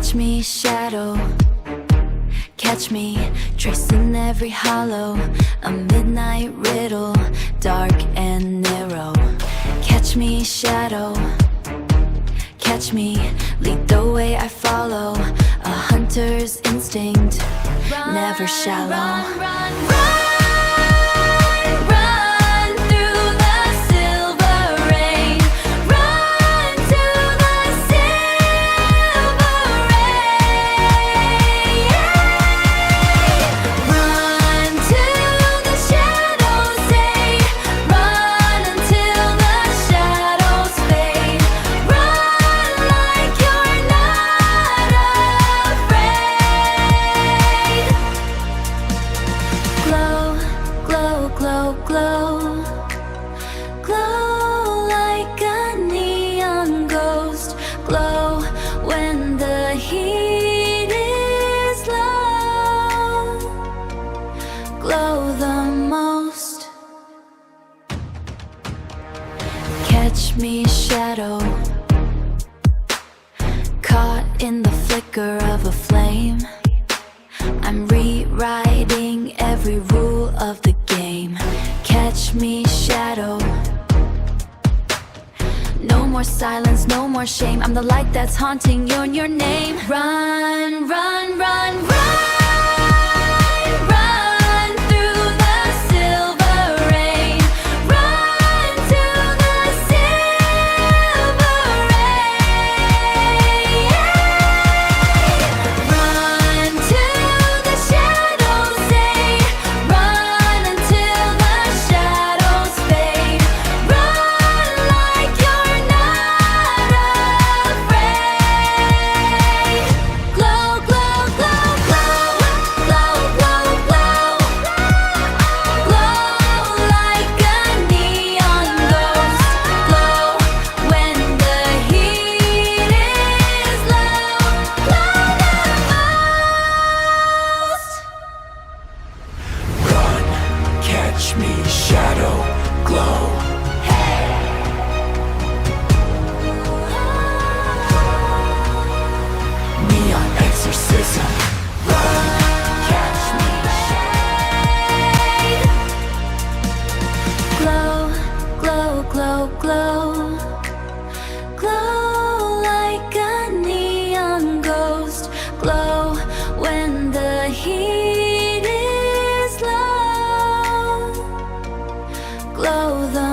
Catch me, shadow. Catch me, tracing every hollow. A midnight riddle, dark and narrow. Catch me, shadow. Catch me, lead the way I follow. A hunter's instinct, never shallow. Run, run, run. Catch me, shadow. Caught in the flicker of a flame. I'm rewriting every rule of the game. Catch me, shadow. No more silence, no more shame. I'm the light that's haunting you and your name. Run, run, run, run. Catch me, shadow, glow. Neon exorcism. Catch me, shade. Glow, glow, glow, glow. Glow like a neon ghost. Glow.